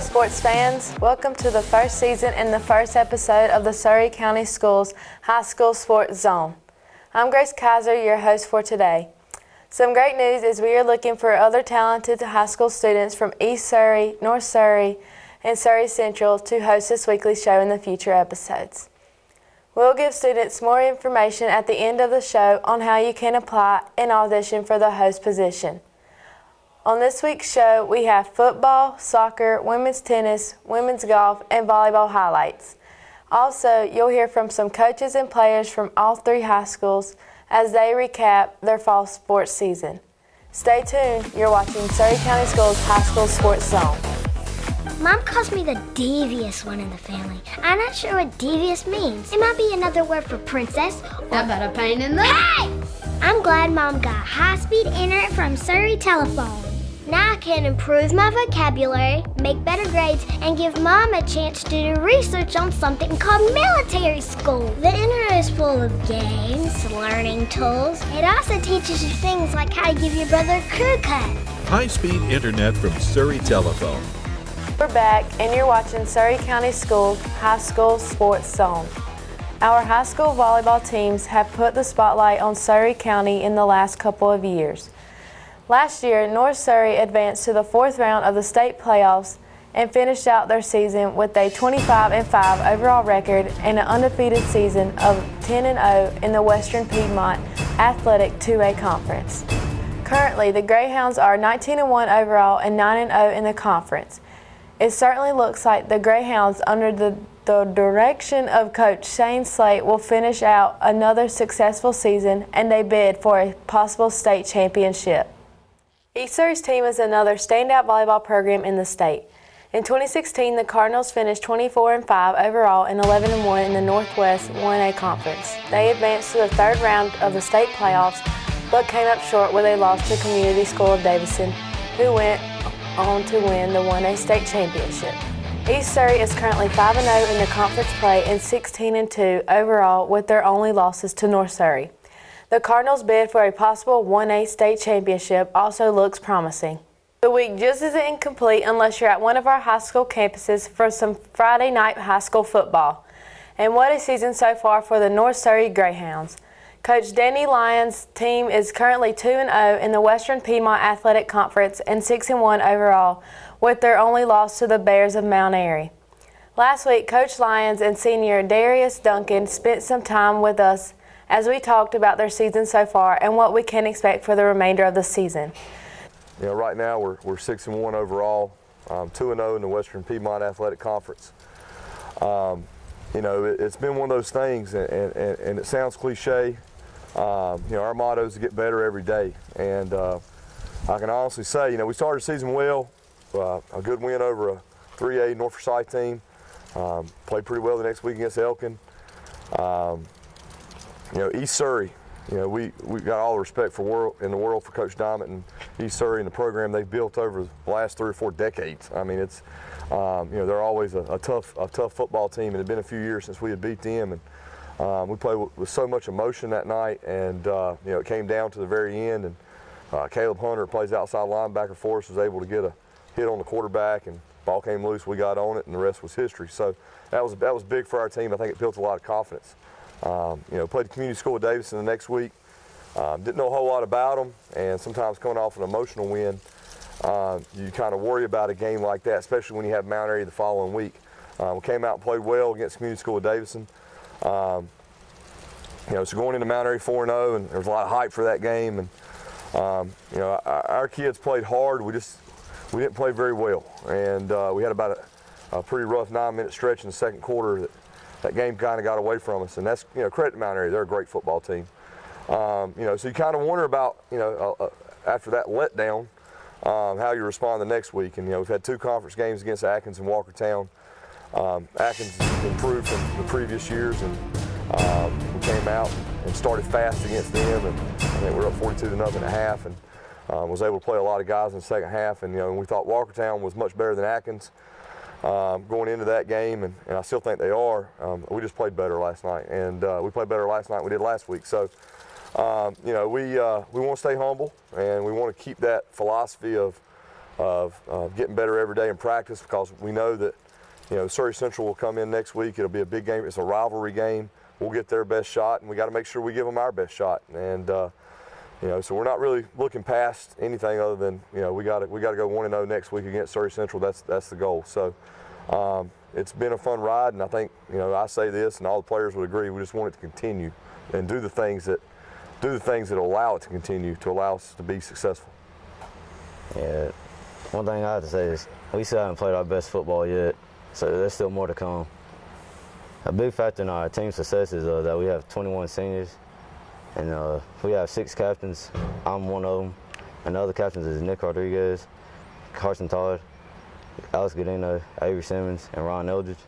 sports fans. Welcome to the first season and the first episode of the Surry County Schools High School Sports Zone. I'm Grace Kaiser, your host for today. Some great news is we are looking for other talented high school students from East Surry, North Surry, and Surry Central to host this weekly show in the future episodes. We'll give students more information at the end of the show on how you can apply and audition for the host position. On this week's show, we have football, soccer, women's tennis, women's golf, and volleyball highlights. Also, you'll hear from some coaches and players from all three high schools as they recap their fall sports season. Stay tuned. You're watching Surry County Schools High School Sports Zone. Mom calls me the devious one in the family. I'm not sure what devious means. It might be another word for princess. How about a pain in the... Hey! I'm glad Mom got high-speed internet from Surry Telephone. Now I can improve my vocabulary, make better grades, and give Mom a chance to do research on something called military school. The internet is full of games, learning tools. It also teaches you things like how to give your brother a crew cut. High-speed internet from Surry Telephone. We're back, and you're watching Surry County Schools High School Sports Zone. Our high school volleyball teams have put the spotlight on Surry County in the last couple of years. Last year, North Surry advanced to the fourth round of the state playoffs and finished out their season with a 25-5 overall record and an undefeated season of 10-0 in the Western Piedmont Athletic 2A Conference. Currently, the Greyhounds are 19-1 overall and 9-0 in the conference. It certainly looks like the Greyhounds, under the direction of Coach Shane Slate, will finish out another successful season and they bid for a possible state championship. East Surry's team is another standout volleyball program in the state. In 2016, the Cardinals finished 24-5 overall and 11-1 in the Northwest 1A Conference. They advanced to the third round of the state playoffs, but came up short with a loss to Community School of Davison, who went on to win the 1A state championship. East Surry is currently 5-0 in the conference play and 16-2 overall, with their only losses to North Surry. The Cardinals' bid for a possible 1A state championship also looks promising. The week just isn't incomplete unless you're at one of our high school campuses for some Friday night high school football. And what a season so far for the North Surry Greyhounds. Coach Danny Lyons' team is currently 2-0 in the Western Piedmont Athletic Conference and 6-1 overall, with their only loss to the Bears of Mount Airy. Last week, Coach Lyons and senior Darius Duncan spent some time with us as we talked about their season so far and what we can expect for the remainder of the season. You know, right now we're 6-1 overall, 2-0 in the Western Piedmont Athletic Conference. You know, it's been one of those things, and it sounds cliche. You know, our motto is to get better every day, and I can honestly say, you know, we started the season well, a good win over a 3A North Forsyth team. Played pretty well the next week against Elkin. You know, East Surry, you know, we got all the respect in the world for Coach Diamond and East Surry and the program they've built over the last 3 or 4 decades. I mean, it's, you know, they're always a tough football team, and it's been a few years since we had beat them. And we played with so much emotion that night, and you know, it came down to the very end. And Caleb Hunter, plays outside linebacker for us, was able to get a hit on the quarterback, and ball came loose. We got on it, and the rest was history. So that was big for our team. I think it built a lot of confidence. You know, played the Community School of Davison the next week. Didn't know a whole lot about them, and sometimes coming off an emotional win, you kind of worry about a game like that, especially when you have Mount Airy the following week. We came out and played well against Community School of Davison. You know, so going into Mount Airy 4-0, and there was a lot of hype for that game. And you know, our kids played hard. We didn't play very well, and we had about a pretty rough 9-minute stretch in the second quarter that game kind of got away from us. And that's, you know, credit to Mount Airy. They're a great football team. You know, so you kind of wonder about, you know, after that letdown, how you respond the next week. And, you know, we've had 2 conference games against Atkins and Walkertown. Atkins improved from the previous years, and we came out and started fast against them, and I think we were up 42-0 at half, and was able to play a lot of guys in the second half. And, you know, we thought Walkertown was much better than Atkins going into that game, and I still think they are. We just played better last night, and we played better last night than we did last week. So, you know, we want to stay humble, and we want to keep that philosophy of of getting better every day in practice, because we know that, you know, Surry Central will come in next week. It'll be a big game. It's a rivalry game. We'll get their best shot, and we got to make sure we give them our best shot. And you know, so we're not really looking past anything other than, you know, we got to go 1-0 next week against Surry Central. That's the goal. So it's been a fun ride, and I think, you know, I say this, and all the players would agree. We just want it to continue and do the things that allow it to continue, to allow us to be successful. Yeah, one thing I have to say is we still haven't played our best football yet, so there's still more to come. A big factor in our team success is that we have 21 seniors, and we have 6 captains. I'm one of them, and the other captains is Nick Rodriguez, Carson Todd, Alex Godino, Avery Simmons, and Ron Eldridge.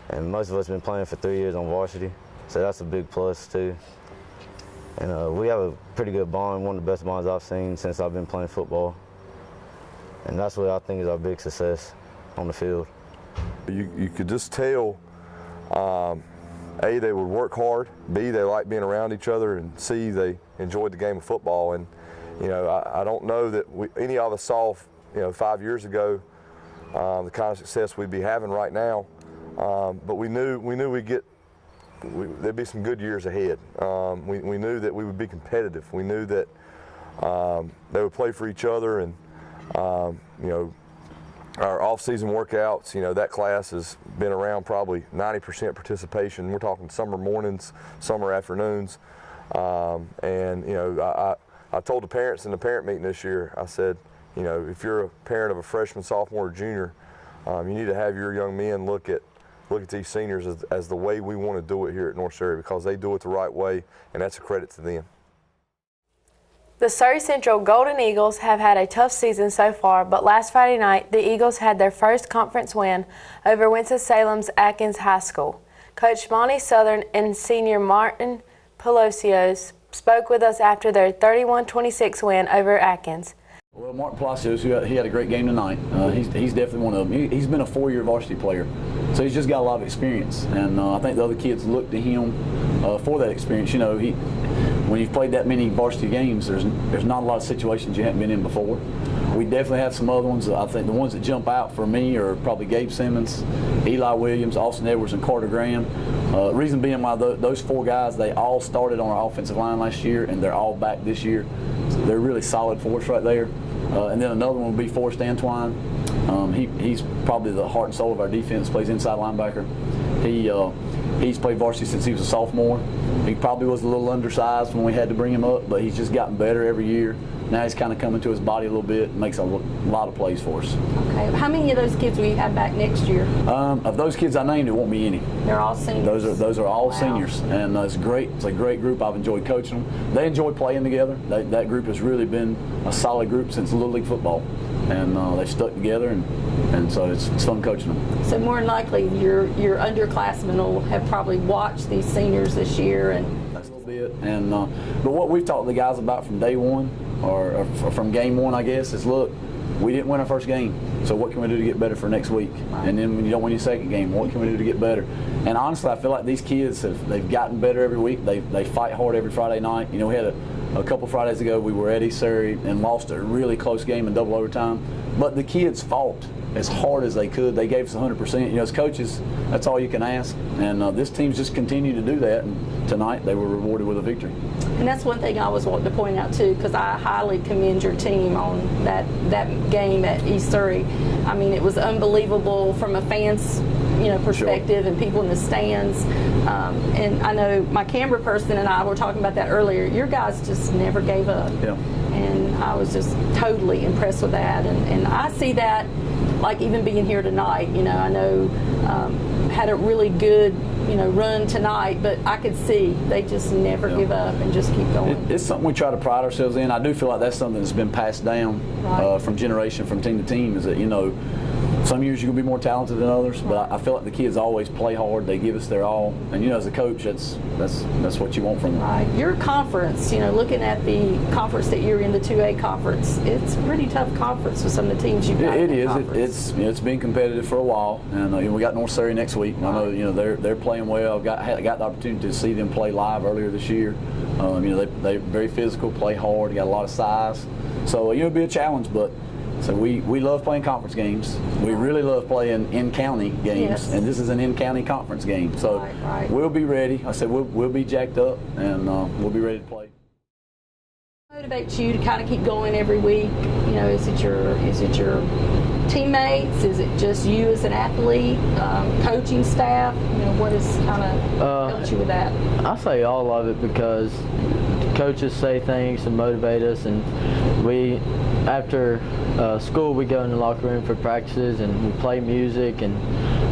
And most of us have been playing for 3 years on varsity, so that's a big plus too. And we have a pretty good bond, one of the best bonds I've seen since I've been playing football. And that's what I think is our big success on the field. You could just tell, A, they would work hard, B, they like being around each other, and C, they enjoyed the game of football. And, you know, I don't know that any of us saw, you know, 5 years ago the kind of success we'd be having right now, but we knew there'd be some good years ahead. We knew that we would be competitive. We knew that they would play for each other, and you know, our off-season workouts, you know, that class has been around probably 90% participation. We're talking summer mornings, summer afternoons, and you know, I told the parents in the parent meeting this year, I said, you know, if you're a parent of a freshman, sophomore, or junior, you need to have your young men look at these seniors as the way we want to do it here at North Surry, because they do it the right way, and that's a credit to them. The Surry Central Golden Eagles have had a tough season so far, but last Friday night, the Eagles had their first conference win over Winston-Salem's Atkins High School. Coach Monty Southern and senior Martin Palacios spoke with us after their 31-26 win over Atkins. Well, Martin Palacios, he had a great game tonight. He's definitely one of them. He's been a 4-year varsity player, so he's just got a lot of experience. And I think the other kids look to him for that experience. You know, when you've played that many varsity games, there's not a lot of situations you haven't been in before. We definitely have some other ones. I think the ones that jump out for me are probably Gabe Simmons, Eli Williams, Austin Edwards, and Carter Graham. Reason being why those 4 guys, they all started on our offensive line last year, and they're all back this year. So they're really solid for us right there. And then another one would be Forrest Antoine. He's probably the heart and soul of our defense, plays inside linebacker. He's played varsity since he was a sophomore. He probably was a little undersized when we had to bring him up, but he's just gotten better every year. Now he's kind of coming to his body a little bit and makes a lot of plays for us. Okay. How many of those kids will you have back next year? Of those kids I named, there won't be any. They're all seniors? Those are all Wow. seniors, and it's great. It's a great group. I've enjoyed coaching them. They enjoy playing together. That group has really been a solid group since Little League football, and they've stuck together, and so it's fun coaching them. So more than likely, your underclassmen will have probably watched these seniors this year. And That's a little bit. And but what we've talked to the guys about from day one, or from game one, I guess, is look, we didn't win our first game, so what can we do to get better for next week? And then when you don't win your second game, what can we do to get better? And honestly, I feel like these kids they've gotten better every week. They fight hard every Friday night. You know, we had a couple Fridays ago, we were at East Surry and lost a really close game in double overtime. But the kids fought as hard as they could. They gave us 100%. You know, as coaches, that's all you can ask. And this team's just continued to do that. And tonight, they were rewarded with a victory. And that's one thing I always want to point out too, because I highly commend your team on that game at East Surry. I mean, it was unbelievable from a fan's perspective, and people in the stands. And I know my camera person and I were talking about that earlier. Your guys just never gave up. Yeah. And I was just totally impressed with that. And I see that, like even being here tonight, I know had a really good run tonight, but I could see they just never give up and just keep going. It's something we try to pride ourselves in. I do feel like that's something that's been passed down from generation, from team to team, is that some years you're going to be more talented than others, but I feel like the kids always play hard. They give us their all. And, as a coach, that's what you want from them. Right. Your conference, looking at the conference that you're in, the 2A conference, it's a pretty tough conference with some of the teams you've got. It is. It's been competitive for a while. And we got North Surry next week. And I know, they're playing well. I got the opportunity to see them play live earlier this year. They're very physical, play hard, got a lot of size. So, it'll be a challenge, but So we love playing conference games. We really love playing in-county games, Yes. and this is an in-county conference game. So Right. we'll be ready. I said we'll be jacked up, and we'll be ready to play. Motivates you to kind of keep going every week? You know, is it your teammates? Is it just you as an athlete? Coaching staff? You know, what has kind of helped you with that? I say all of it because coaches say things to motivate us, and we, after school, we go in the locker room for practices and we play music and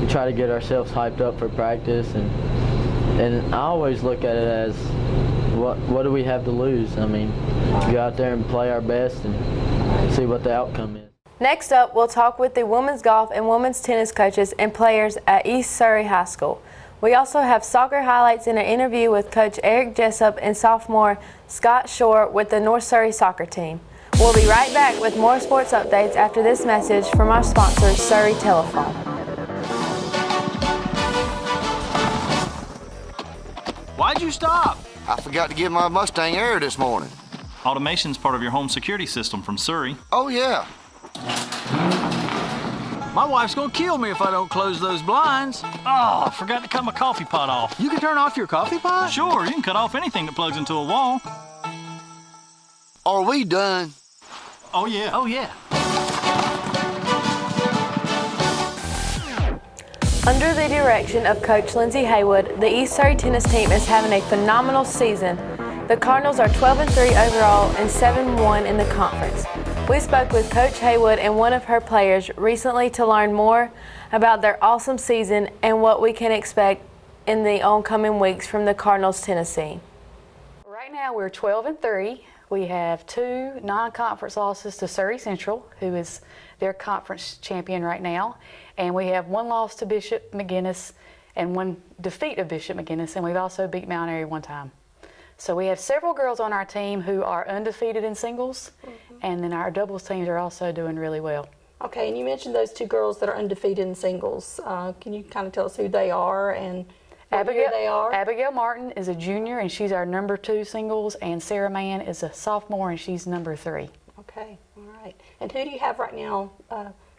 we try to get ourselves hyped up for practice, and I always look at it as what do we have to lose? I mean, go out there and play our best and see what the outcome is. Next up, we'll talk with the women's golf and women's tennis coaches and players at East Surry High School. We also have soccer highlights in an interview with Coach Eric Jessup and sophomore Scott Shore with the North Surry soccer team. We'll be right back with more sports updates after this message from our sponsor, Surry Telephone. Why'd you stop? I forgot to give my Mustang air this morning. Automation's part of your home security system from Surry. Oh, yeah. My wife's gonna kill me if I don't close those blinds. Oh, I forgot to cut my coffee pot off. You can turn off your coffee pot? Sure, you can cut off anything that plugs into a wall. Are we done? Oh, yeah. Oh, yeah. Under the direction of Coach Lindsay Haywood, the East Surry tennis team is having a phenomenal season. The Cardinals are 12-3 overall and 7-1 in the conference. We spoke with Coach Haywood and one of her players recently to learn more about their awesome season and what we can expect in the oncoming weeks from the Cardinals tennis scene. Right now we're 12-3. We have 2 non-conference losses to Surry Central, who is their conference champion right now, and we have 1 loss to Bishop McGuinness and 1 defeat of Bishop McGuinness, and we've also beat Mount Airy 1 time. So we have several girls on our team who are undefeated in singles, and then our doubles teams are also doing really well. Okay, and you mentioned those 2 girls that are undefeated in singles. Can you kind of tell us who they are and what year they are? Abigail Martin is a junior, and she's our number 2 singles, and Sarah Mann is a sophomore, and she's number 3. Okay, all right. And who do you have right now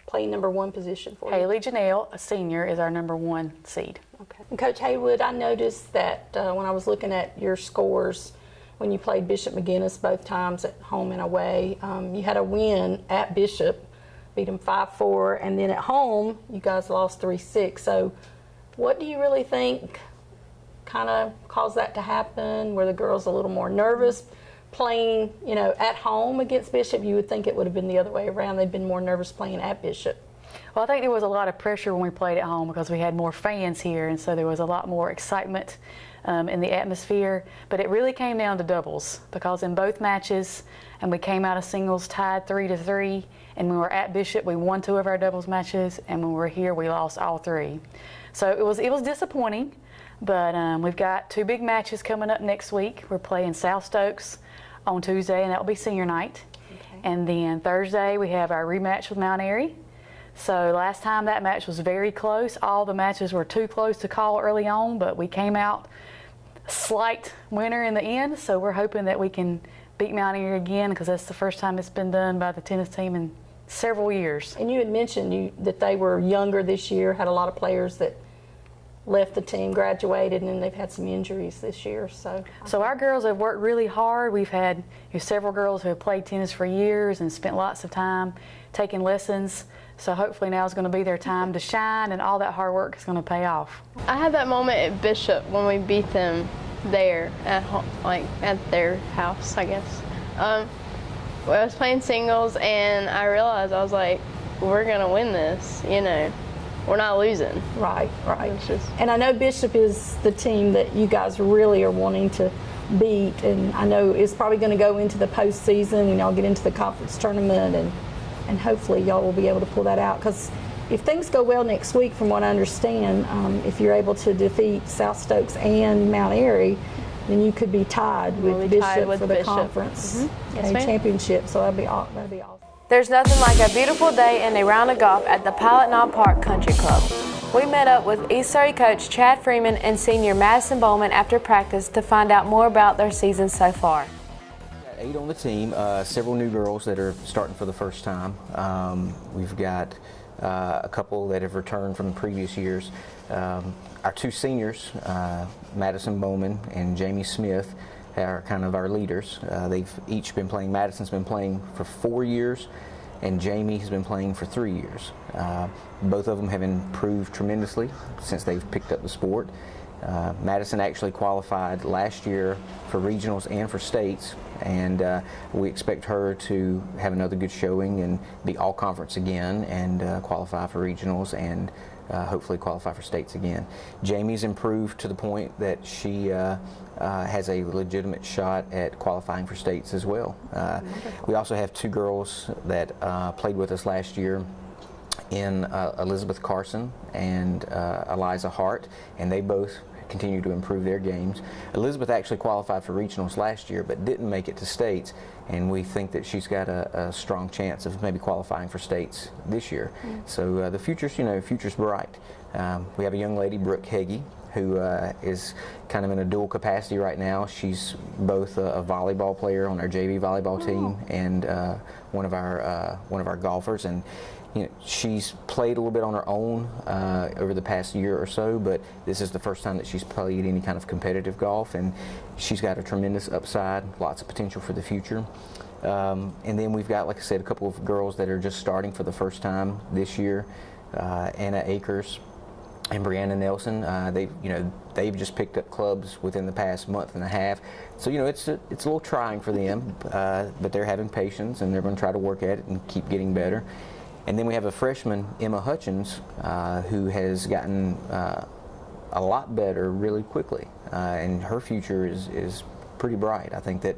playing number 1 position for you? Haley Janelle, a senior, is our number 1 seed. Okay. And Coach Haywood, I noticed that when I was looking at your scores when you played Bishop McGuinness both times at home and away, you had a win at Bishop, beat them 5-4, and then at home you guys lost 3-6. So what do you really think kind of caused that to happen? Were the girls a little more nervous playing, you know, at home against Bishop? You would think it would have been the other way around. They'd been more nervous playing at Bishop. Well, I think there was a lot of pressure when we played at home because we had more fans here, and so there was a lot more excitement in the atmosphere. But it really came down to doubles because in both matches, and we came out of singles tied 3-3, and when we were at Bishop, we won 2 of our doubles matches, and when we were here, we lost all 3. So it was disappointing, but we've got 2 big matches coming up next week. We're playing South Stokes on Tuesday, and that will be senior night. Okay. And then Thursday, we have our rematch with Mount Airy. So last time that match was very close. All the matches were too close to call early on, but we came out slight winner in the end. So we're hoping that we can beat Mount Airy again because that's the first time it's been done by the tennis team in several years. And you had mentioned that they were younger this year, had a lot of players that left the team, graduated, and then they've had some injuries this year. So our girls have worked really hard. We've had several girls who have played tennis for years and spent lots of time taking lessons. So hopefully now is going to be their time to shine, and all that hard work is going to pay off. I had that moment at Bishop when we beat them there at home, like at their house, I guess. I was playing singles, and I realized, I was like, we're going to win this, you know. We're not losing. Right. And I know Bishop is the team that you guys really are wanting to beat, and I know it's probably going to go into the postseason, and y'all get into the conference tournament, and hopefully y'all will be able to pull that out. Because if things go well next week, from what I understand, if you're able to defeat South Stokes and Mount Airy, then you could be tied with Bishop for the conference championship. So that'd be awesome. There's nothing like a beautiful day and a round of golf at the Pilot Knob Park Country Club. We met up with East Surry coach Chad Freeman and senior Madison Bowman after practice to find out more about their season so far. 8 on the team, several new girls that are starting for the first time. We've got a couple that have returned from previous years. Our 2 seniors, Madison Bowman and Jamie Smith, are kind of our leaders. They've each been playing. Madison's been playing for 4 years, and Jamie has been playing for 3 years. Both of them have improved tremendously since they've picked up the sport. Madison actually qualified last year for regionals and for states, and we expect her to have another good showing and be all conference again and qualify for regionals and hopefully qualify for states again. Jamie's improved to the point that she has a legitimate shot at qualifying for states as well. We also have 2 girls that played with us last year in Elizabeth Carson and Eliza Hart, and they both continue to improve their games. Elizabeth actually qualified for regionals last year but didn't make it to states, and we think that she's got a strong chance of maybe qualifying for states this year. So the future's, future's bright. We have a young lady, Brooke Heggie, who is kind of in a dual capacity right now. She's both a volleyball player on our JV volleyball team and one of our golfers, and she's played a little bit on her own over the past year or so, but this is the first time that she's played any kind of competitive golf, and she's got a tremendous upside, lots of potential for the future. And then we've got, like I said, a couple of girls that are just starting for the first time this year. Anna Akers and Brianna Nelson. They've just picked up clubs within the past month and a half, so it's a little trying for them, but they're having patience and they're going to try to work at it and keep getting better. And then we have a freshman, Emma Hutchins, who has gotten a lot better really quickly, and her future is pretty bright. I think that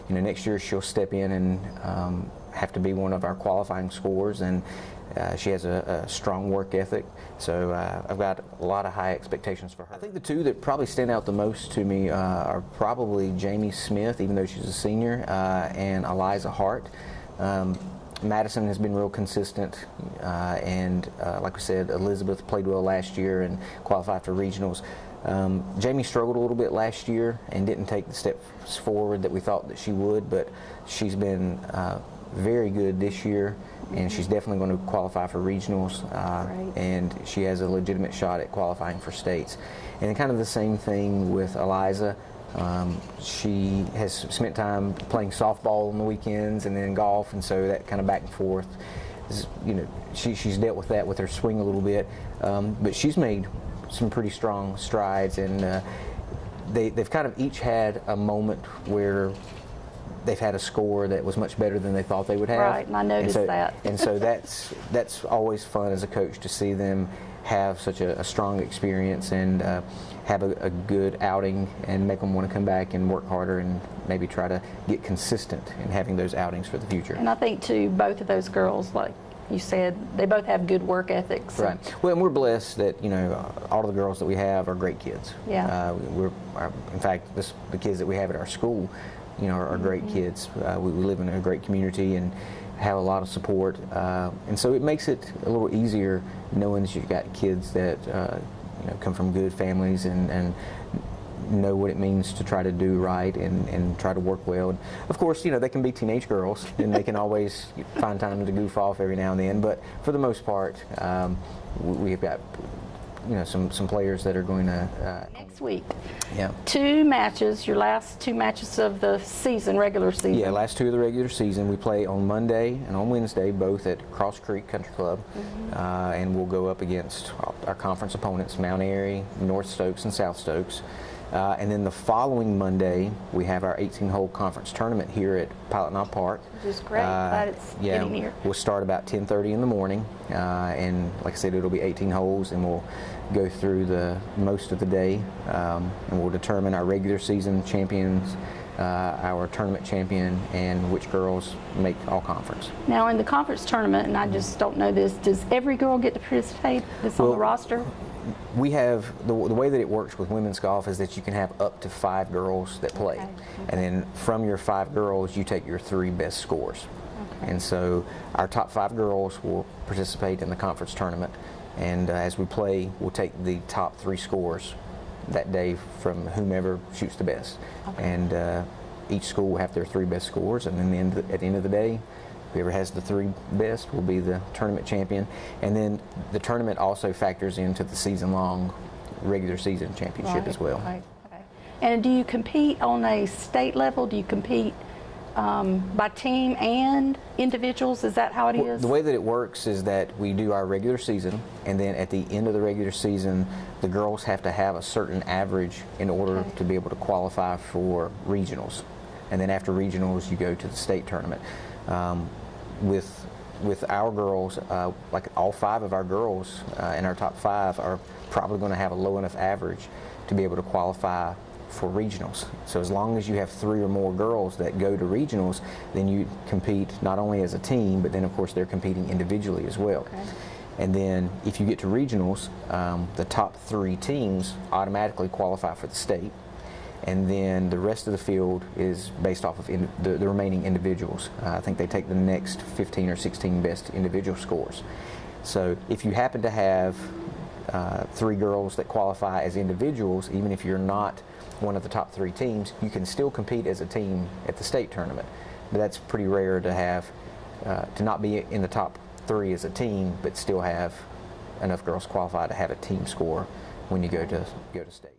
next year she'll step in and have to be one of our qualifying scorers, and she has a strong work ethic, so I've got a lot of high expectations for her. I think the 2 that probably stand out the most to me are probably Jamie Smith, even though she's a senior, and Eliza Hart. Madison has been real consistent, and like we said, Elizabeth played well last year and qualified for regionals. Jamie struggled a little bit last year and didn't take the steps forward that we thought that she would, but she's been very good this year, and she's definitely going to qualify for regionals, and she has a legitimate shot at qualifying for states. And kind of the same thing with Eliza. She has spent time playing softball on the weekends and then golf, and so that kind of back and forth. She's dealt with that with her swing a little bit, but she's made some pretty strong strides, and they've kind of each had a moment where they've had a score that was much better than they thought they would have. Right, and I noticed that. And so that's always fun as a coach to see them have such a strong experience and have a good outing and make them want to come back and work harder and maybe try to get consistent in having those outings for the future. And I think, too, both of those girls, like you said, they both have good work ethics. Right. Well, and we're blessed that, all of the girls that we have are great kids. Yeah. In fact, the kids that we have at our school, are great kids. We live in a great community and have a lot of support, and so it makes it a little easier knowing that you've got kids that come from good families and know what it means to try to do right and try to work well. And of course, they can be teenage girls and they can always find time to goof off every now and then, but for the most part, we've got some players that are going to next week. Yeah. 2 matches, your last 2 matches of the season, regular season. Yeah, last 2 of the regular season. We play on Monday and on Wednesday, both at Cross Creek Country Club, and we'll go up against our conference opponents, Mount Airy, North Stokes, and South Stokes. And then the following Monday, we have our 18-hole conference tournament here at Pilot Knob Park. Which is great. Glad it's getting here. We'll start about 10:30 in the morning, and like I said, it'll be 18 holes, and we'll go through the most of the day, and we'll determine our regular season champions, our tournament champion, and which girls make all conference. Now, in the conference tournament, and I just don't know this, does every girl get to participate that's on the roster? We have, the way that it works with women's golf is that you can have up to 5 girls that play. Okay. And then from your 5 girls, you take your 3 best scores. Okay. And so our top 5 girls will participate in the conference tournament. And as we play, we'll take the top 3 scores that day from whomever shoots the best. Okay. And each school will have their 3 best scores, and then at the end of the day, whoever has the 3 best will be the tournament champion. And then the tournament also factors into the season-long regular season championship as well. Right. And do you compete on a state level? Do you compete by team and individuals? Is that how it is? The way that it works is that we do our regular season, and then at the end of the regular season, the girls have to have a certain average in order to be able to qualify for regionals. And then after regionals, you go to the state tournament. With our girls, like all 5 of our girls in our top 5 are probably going to have a low enough average to be able to qualify for regionals. So as long as you have 3 or more girls that go to regionals, then you compete not only as a team, but then of course they're competing individually as well. Okay. And then if you get to regionals, the top 3 teams automatically qualify for the state. And then the rest of the field is based off of the remaining individuals. I think they take the next 15 or 16 best individual scores. So if you happen to have 3 girls that qualify as individuals, even if you're not one of the top 3 teams, you can still compete as a team at the state tournament. But that's pretty rare to have, to not be in the top 3 as a team, but still have enough girls qualify to have a team score when you go to states.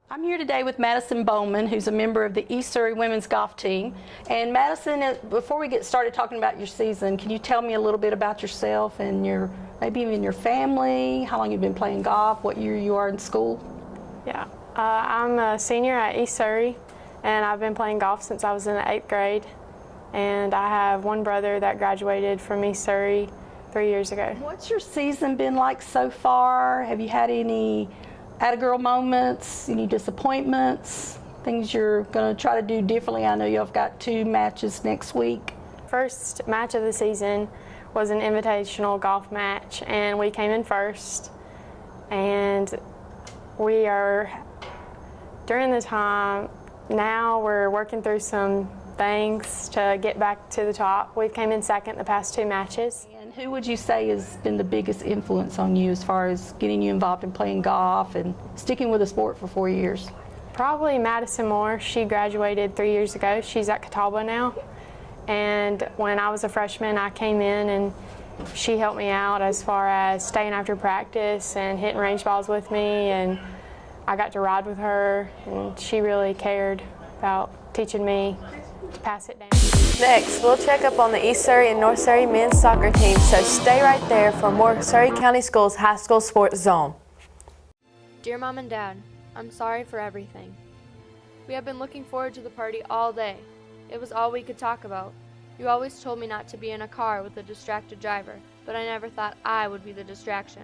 I'm here today with Madison Bowman, who's a member of the East Surry women's golf team. And Madison, before we get started talking about your season, can you tell me a little bit about yourself and maybe even your family, how long you've been playing golf, what year you are in school? Yeah, I'm a senior at East Surry, and I've been playing golf since I was in the 8th grade. And I have one brother that graduated from East Surry 3 years ago. What's your season been like so far? Have you had any atta-girl moments, any disappointments, things you're going to try to do differently? I know you've got 2 matches next week. First match of the season was an invitational golf match, and we came in first. And we are, during the time, now we're working through some things to get back to the top. We've came in second the past 2 matches. And who would you say has been the biggest influence on you as far as getting you involved in playing golf and sticking with the sport for 4 years? Probably Madison Moore. She graduated 3 years ago. She's at Catawba now. And when I was a freshman, I came in and she helped me out as far as staying after practice and hitting range balls with me, and I got to ride with her, and she really cared about teaching me to pass it down. Next, we'll check up on the East Surry and North Surry men's soccer teams, so stay right there for more Surry County Schools High School Sports Zone. Dear Mom and Dad, I'm sorry for everything. We have been looking forward to the party all day. It was all we could talk about. You always told me not to be in a car with a distracted driver, but I never thought I would be the distraction.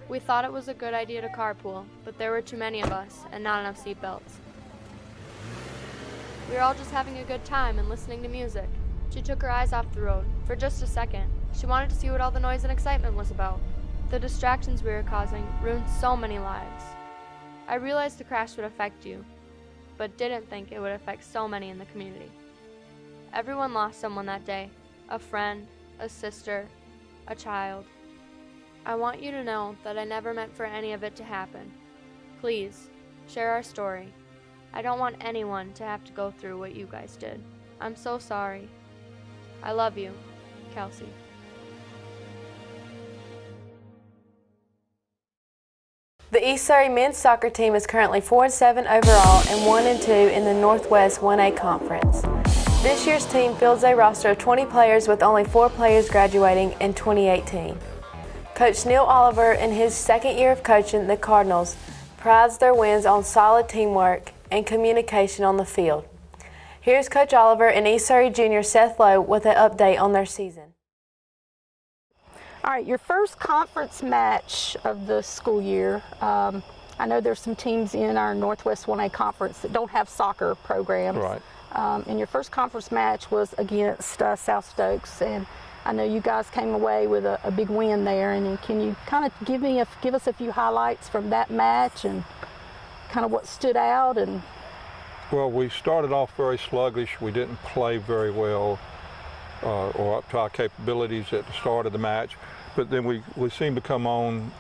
We thought it was a good idea to carpool, but there were too many of us and not enough seatbelts. We were all just having a good time and listening to music. She took her eyes off the road for just a second. She wanted to see what all the noise and excitement was about. The distractions we were causing ruined so many lives. I realized the crash would affect you, but didn't think it would affect so many in the community. Everyone lost someone that day, a friend, a sister, a child. I want you to know that I never meant for any of it to happen. Please, share our story. I don't want anyone to have to go through what you guys did. I'm so sorry. I love you, Kelsey. The East Surry men's soccer team is currently 4-7 overall and 1-2 in the Northwest 1A Conference. This year's team fields a roster of 20 players with only 4 players graduating in 2018. Coach Neil Oliver, in his 2nd year of coaching the Cardinals, prides their wins on solid teamwork and communication on the field. Here's Coach Oliver and East Surry Junior Seth Lowe with an update on their season. All right, your first conference match of the school year. I know there's some teams in our Northwest 1A Conference that don't have soccer programs. Right. And your first conference match was against South Stokes, and I know you guys came away with a big win there. And can you kind of give us a few highlights from that match and kind of what stood out? And well, we started off very sluggish. We didn't play very well or up to our capabilities at the start of the match. But then we seemed to come on.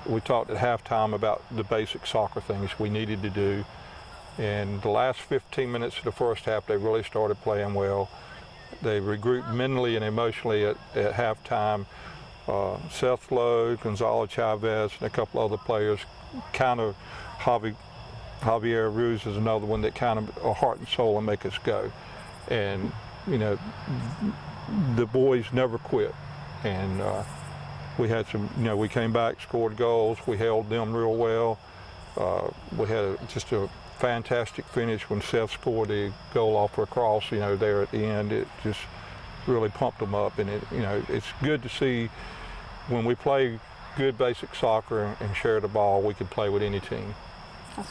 We talked at halftime about the basic soccer things we needed to do. And the last 15 minutes of the first half, they really started playing well. They regrouped mentally and emotionally at halftime. Seth Lowe, Gonzalo Chavez, and a couple other players, kind of Javier Ruz is another one that kind of are heart and soul and make us go. And, you know, the boys never quit. And we had some, you know, we came back, scored goals, we held them real well. We had just a fantastic finish when Seth scored the goal off a cross, you know, there at the end. It just really pumped them up, and it, you know, it's good to see when we play good basic soccer and share the ball, we can play with any team.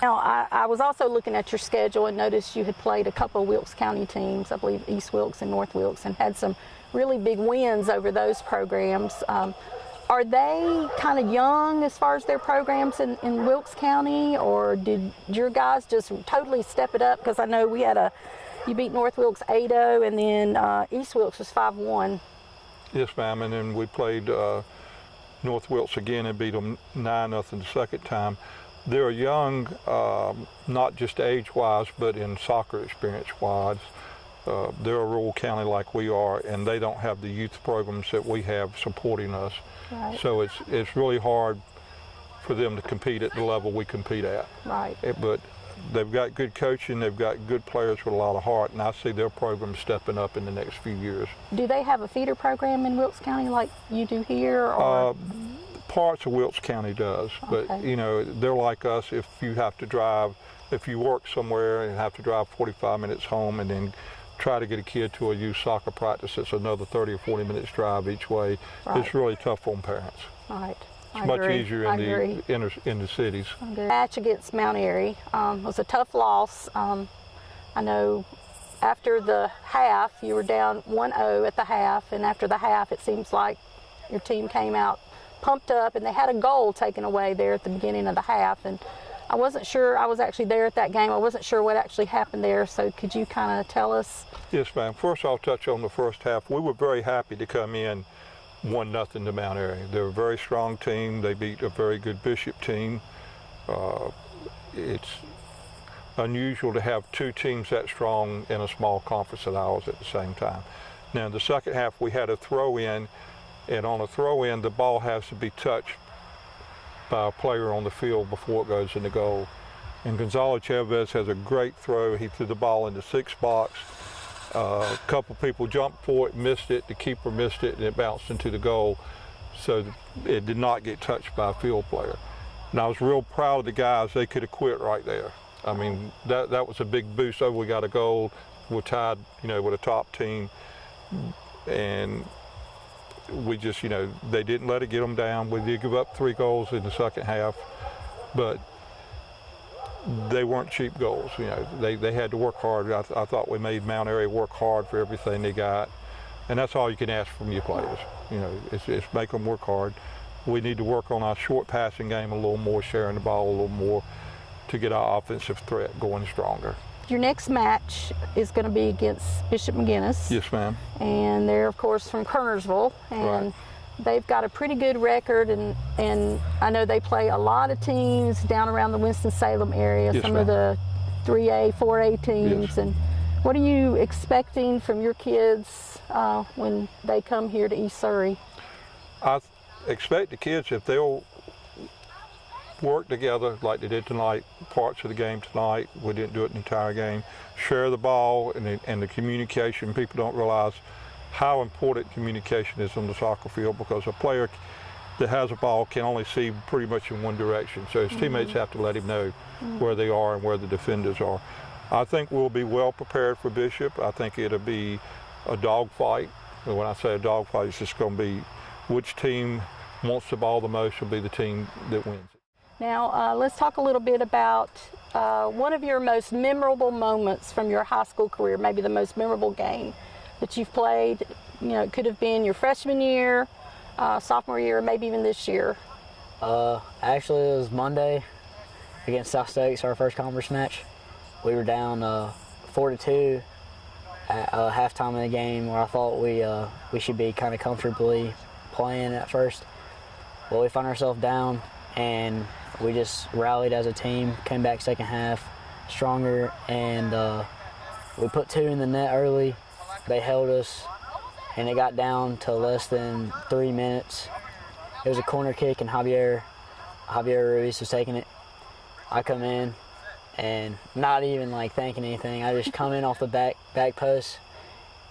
Now, I was also looking at your schedule and noticed you had played a couple of Wilkes County teams, I believe East Wilkes and North Wilkes, and had some really big wins over those programs. Are they kind of young as far as their programs in Wilkes County, or did your guys just totally step it up? Because I know you beat North Wilkes 8-0, and then East Wilkes was 5-1. Yes, ma'am, and then we played North Wilkes again and beat them 9-0 the second time. They're young, not just age-wise, but in soccer experience-wise. They're a rural county like we are, and they don't have the youth programs that we have supporting us. Right. So it's really hard for them to compete at the level we compete at. Right. But they've got good coaching, they've got good players with a lot of heart, and I see their program stepping up in the next few years. Do they have a feeder program in Wilkes County like you do here? Or? Parts of Wilkes County does, but you know, they're like us. If you have to drive, if you work somewhere and have to drive 45 minutes home and then try to get a kid to a youth soccer practice, it's another 30 or 40 minutes drive each way. Right. It's really tough on parents. Right. It's much easier in the cities. The match against Mount Airy was a tough loss. I know after the half, you were down 1-0 at the half, and after the half, it seems like your team came out pumped up, and they had a goal taken away there at the beginning of the half. And I wasn't sure, I was actually there at that game, I wasn't sure what actually happened there, so could you kind of tell us? Yes, ma'am. First, I'll touch on the first half. We were very happy to come in 1-0 to Mount Airy. They're a very strong team. They beat a very good Bishop team. It's unusual to have two teams that strong in a small conference of ours at the same time. Now, in the second half, we had a throw-in, and on a throw-in, the ball has to be touched by a player on the field before it goes in the goal. And Gonzalo Chavez has a great throw. He threw the ball in the 6 box. A couple people jumped for it, missed it. The keeper missed it, and it bounced into the goal. So it did not get touched by a field player. And I was real proud of the guys. They could have quit right there. I mean, that was a big boost. Oh, we got a goal. We're tied, you know, with a top team. And we just, you know, they didn't let it get them down. We did give up 3 goals in the second half, but they weren't cheap goals. You know, they had to work hard. I thought we made Mount Airy work hard for everything they got, and that's all you can ask from your players. You know, it's make them work hard. We need to work on our short passing game a little more, sharing the ball a little more to get our offensive threat going stronger. Your next match is going to be against Bishop McGuinness. Yes, ma'am. And they're, of course, from Kernersville, and they've got a pretty good record, and I know they play a lot of teams down around the Winston-Salem area, yes, some ma'am. of the 3A, 4A teams. Yes. And what are you expecting from your kids when they come here to East Surry? I expect the kids, if they'll work together like they did tonight, parts of the game tonight, we didn't do it the entire game, share the ball and the communication. People don't realize how important communication is on the soccer field, because a player that has a ball can only see pretty much in one direction. So his teammates have to let him know where they are and where the defenders are. I think we'll be well prepared for Bishop. I think it'll be a dogfight. And when I say a dogfight, it's just going to be which team wants the ball the most will be the team that wins. Now, let's talk a little bit about one of your most memorable moments from your high school career, maybe the most memorable game that you've played. You know, it could have been your freshman year, sophomore year, or maybe even this year. Actually, it was Monday against South Stakes, our first conference match. We were down 4-2 at halftime in the game, where I thought we should be kind of comfortably playing at first. Well, we found ourselves down, and we just rallied as a team, came back second half, stronger, and we put 2 in the net early. They held us, and it got down to less than 3 minutes. It was a corner kick, and Javier Ruiz was taking it. I come in, and not even like thinking anything. I just come in off the back post,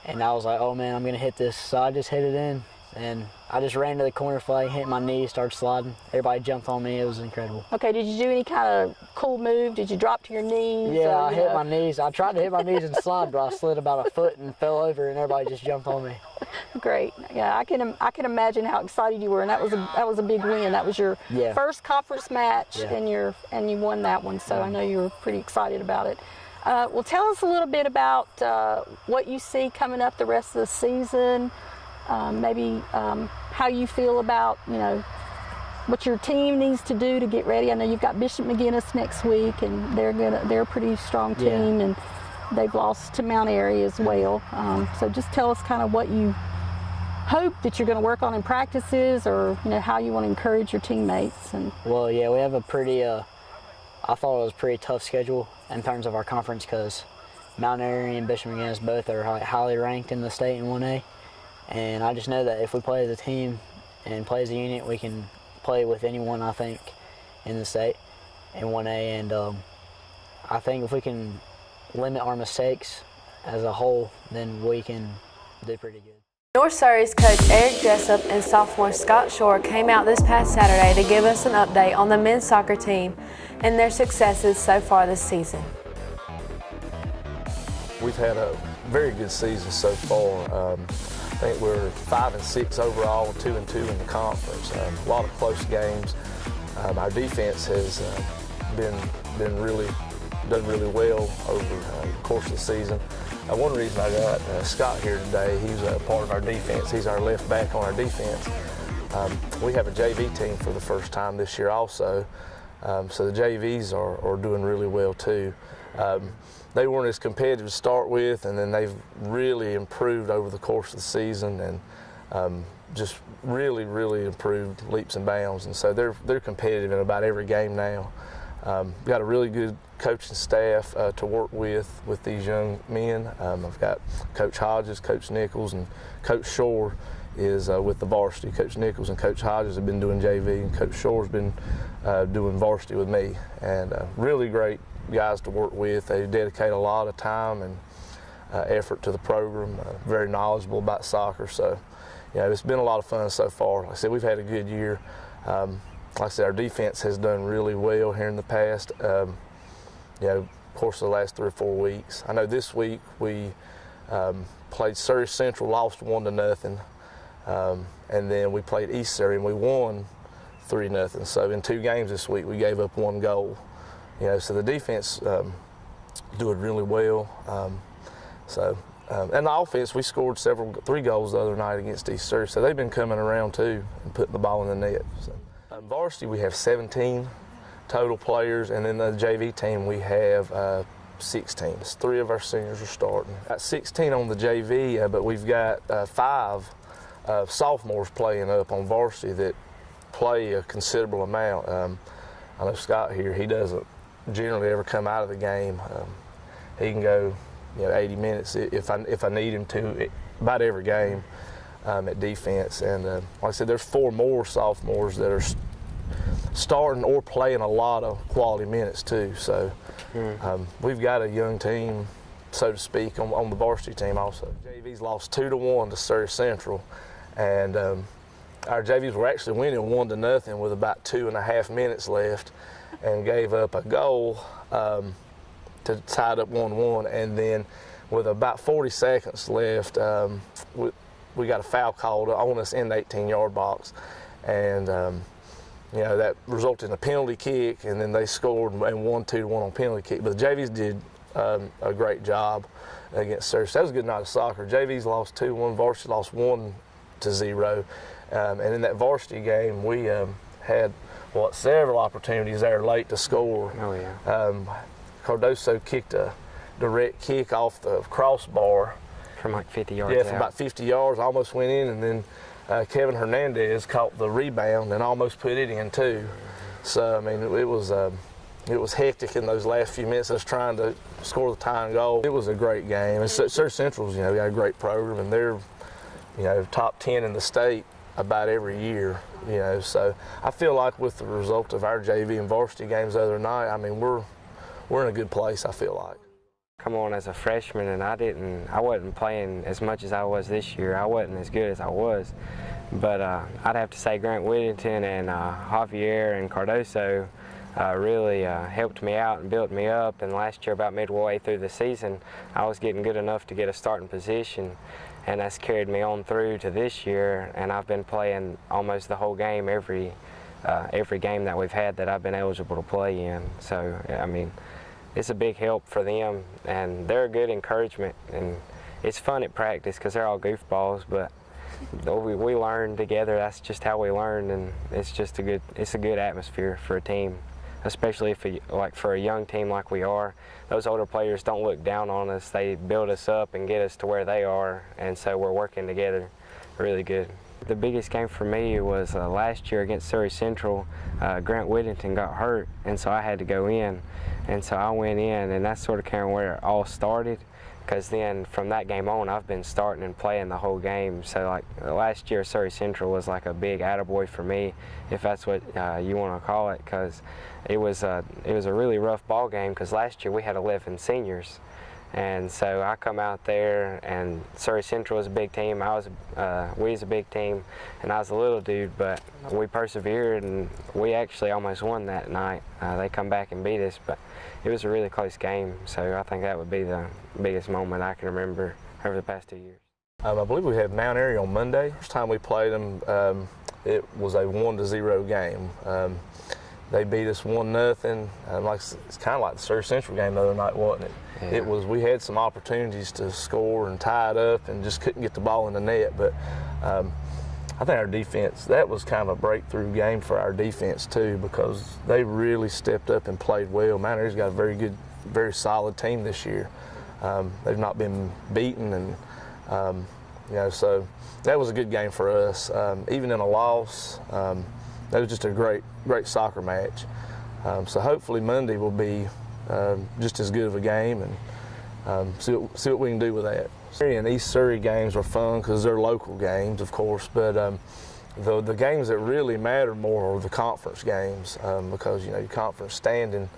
and I was like, oh man, I'm gonna hit this. So I just hit it in, and I just ran to the corner flag, hit my knee, started sliding. Everybody jumped on me. It was incredible. Okay, did you do any kind of cool move? Did you drop to your knees? Yeah, or, I hit my knees. I tried to hit my knees and slide, but I slid about a foot and fell over, and everybody just jumped on me. Great. Yeah, I can imagine how excited you were, and that was a big win. That was your first conference match, and you won that one. So I know you were pretty excited about it. Well, tell us a little bit about what you see coming up the rest of the season. Maybe how you feel about what your team needs to do to get ready. I know you've got Bishop McGinnis next week, and they're a pretty strong team, and they've lost to Mount Airy as well. So just tell us kind of what you hope that you're going to work on in practices, or how you want to encourage your teammates. And well, yeah, we have a pretty I thought it was a pretty tough schedule in terms of our conference, because Mount Airy and Bishop McGinnis both are highly ranked in the state in 1A. And I just know that if we play as a team and play as a unit, we can play with anyone, I think, in the state in 1A. And I think if we can limit our mistakes as a whole, then we can do pretty good. North Surry's coach Eric Jessup and sophomore Scott Shore came out this past Saturday to give us an update on the men's soccer team and their successes so far this season. We've had a very good season so far. I think we're 5-6 overall, 2-2 in the conference. A lot of close games. Our defense has done really well over the course of the season. One reason I got Scott here today, he's a part of our defense. He's our left back on our defense. We have a JV team for the first time this year also, so the JVs are doing really well too. They weren't as competitive to start with, and then they've really improved over the course of the season, and just really improved leaps and bounds. And so they're competitive in about every game now. Got a really good coaching staff to work with these young men. I've got Coach Hodges, Coach Nichols, and Coach Shore is with the varsity. Coach Nichols and Coach Hodges have been doing JV, and Coach Shore's been doing varsity with me. And really great guys to work with. They dedicate a lot of time and effort to the program. Very knowledgeable about soccer. So, it's been a lot of fun so far. Like I said, we've had a good year. Like I said, our defense has done really well here in the past. Of course, the last 3 or 4 weeks. I know this week we played Surry Central, lost 1-0, and then we played East Surry and we won 3-0. So in 2 games this week, we gave up 1 goal. So the defense doing really well. And the offense, we scored 3 goals the other night against East Surry. So they've been coming around too and putting the ball in the net. So, varsity, we have 17 total players, and then the JV team we have 16. 3 of our seniors are starting. Got 16 on the JV, but we've got 5 sophomores playing up on varsity that play a considerable amount. I know Scott here, he doesn't generally ever come out of the game. He can go 80 minutes if I need him to about every game at defense. And like I said, there's 4 more sophomores that are starting or playing a lot of quality minutes too. So we've got a young team, so to speak, on the varsity team also. JV's lost 2-1 to Surry Central, and our JVs were actually winning 1-0 with about 2.5 minutes left, and gave up a goal to tie it up 1-1, and then with about 40 seconds left, we got a foul called on us in the 18-yard box, and that resulted in a penalty kick, and then they scored and won 2-1 on penalty kick. But the JVs did a great job against Surry. So that was a good night of soccer. JVs lost 2-1, varsity lost 1-0, and in that varsity game we had several opportunities there late to score. Oh yeah. Cardoso kicked a direct kick off the crossbar from like 50 yards. Yeah, from about 50 yards, almost went in, and then Kevin Hernandez caught the rebound and almost put it in too. So I mean, it was It was hectic in those last few minutes, us trying to score the tying goal. It was a great game. And Surry Central's, got a great program, and they're, top 10 in the state about every year. So I feel like with the result of our JV and varsity games the other night, I mean, we're in a good place, I feel like. Come on as a freshman, and I wasn't playing as much as I was this year. I wasn't as good as I was. But I'd have to say Grant Whittington and Javier and Cardoso really helped me out and built me up. And last year, about midway through the season, I was getting good enough to get a starting position, and that's carried me on through to this year. And I've been playing almost the whole game, every game that we've had that I've been eligible to play in. So I mean, it's a big help for them, and they're a good encouragement. And it's fun at practice because they're all goofballs, but we learn together. That's just how we learn, and it's a good atmosphere for a team, especially for a young team like we are. Those older players don't look down on us. They build us up and get us to where they are, and so we're working together really good. The biggest game for me was last year against Surry Central. Grant Whittington got hurt, and so I had to go in, and so I went in, and that's sort of kind of where it all started. Because then from that game on, I've been starting and playing the whole game. So like last year, Surry Central was like a big attaboy for me, if that's what you want to call it, because it was a really rough ball game. Because last year we had 11 seniors, and so I come out there, and Surry Central was a big team. We was a big team, and I was a little dude, but we persevered, and we actually almost won that night. They come back and beat us, but it was a really close game. So I think that would be the biggest moment I can remember over the past 2 years. I believe we had Mount Airy on Monday. First time we played them, it was a 1-0 game. They beat us 1-0. It's kind of like the Surry Central game the other night, wasn't it? Yeah. We had some opportunities to score and tie it up, and just couldn't get the ball in the net. But I think our defense, that was kind of a breakthrough game for our defense too, because they really stepped up and played well. Mount Airy's got a very good, very solid team this year. They've not been beaten, and so that was a good game for us. Even in a loss, that was just a great soccer match. So hopefully Monday will be just as good of a game, and see what we can do with that. Surry and East Surry games are fun because they're local games, of course, but the games that really matter more are the conference games, because your conference standing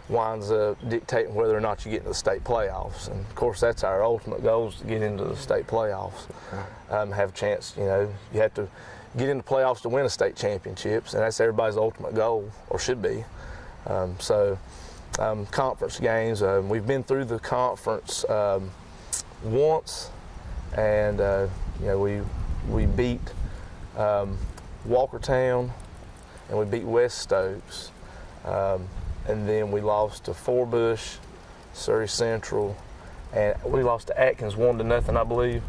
winds up dictating whether or not you get into the state playoffs. And of course, that's our ultimate goal, is to get into the state playoffs. Have a chance, you have to get into playoffs to win a state championships, and that's everybody's ultimate goal, or should be. Conference games, we've been through the conference once, and we beat Walkertown, and we beat West Stokes, and then we lost to Forbush, Surry Central, and we lost to Atkins 1-0, I believe.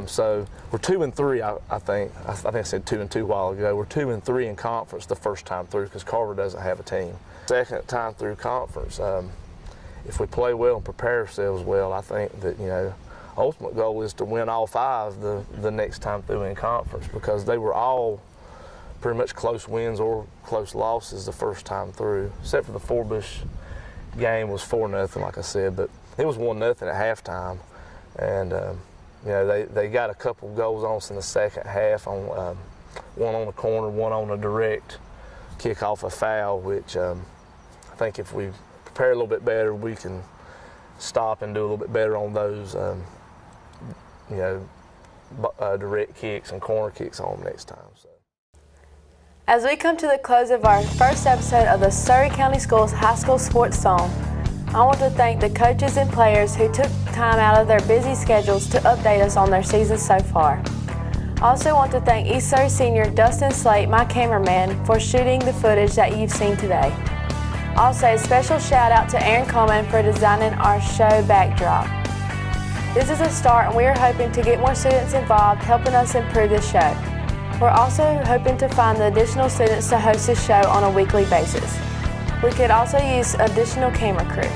So we're 2-3, I think. I think I said 2-2 a while ago. We're 2-3 in conference the first time through, because Carver doesn't have a team. Second time through conference, if we play well and prepare ourselves well, I think that ultimate goal is to win all 5 the next time through in conference, because they were all pretty much close wins or close losses the first time through, except for the Forbush game was 4-0, like I said, but it was 1-0 at halftime, and they got a couple goals on us in the second half, on one on the corner, one on a direct kick off a foul, which I think if we prepare a little bit better, we can stop and do a little bit better on those direct kicks and corner kicks on them next time. So. As we come to the close of our first episode of the Surry County Schools High School Sports Zone, I want to thank the coaches and players who took time out of their busy schedules to update us on their season so far. I also want to thank East Surry senior Dustin Slate, my cameraman, for shooting the footage that you've seen today. Also, a special shout out to Aaron Coleman for designing our show backdrop. This is a start, and we are hoping to get more students involved, helping us improve the show. We're also hoping to find the additional students to host this show on a weekly basis. We could also use additional camera crew.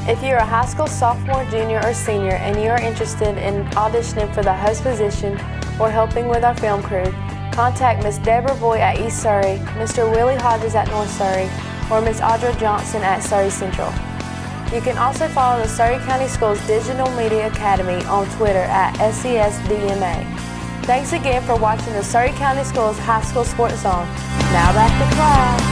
If you're a high school sophomore, junior, or senior and you are interested in auditioning for the host position or helping with our film crew, contact Ms. Deborah Boy at East Surry, Mr. Willie Hodges at North Surry, or Ms. Audra Johnson at Surry Central. You can also follow the Surry County Schools Digital Media Academy on Twitter at SCSDMA. Thanks again for watching the Surry County Schools High School Sports Zone. Now back to class.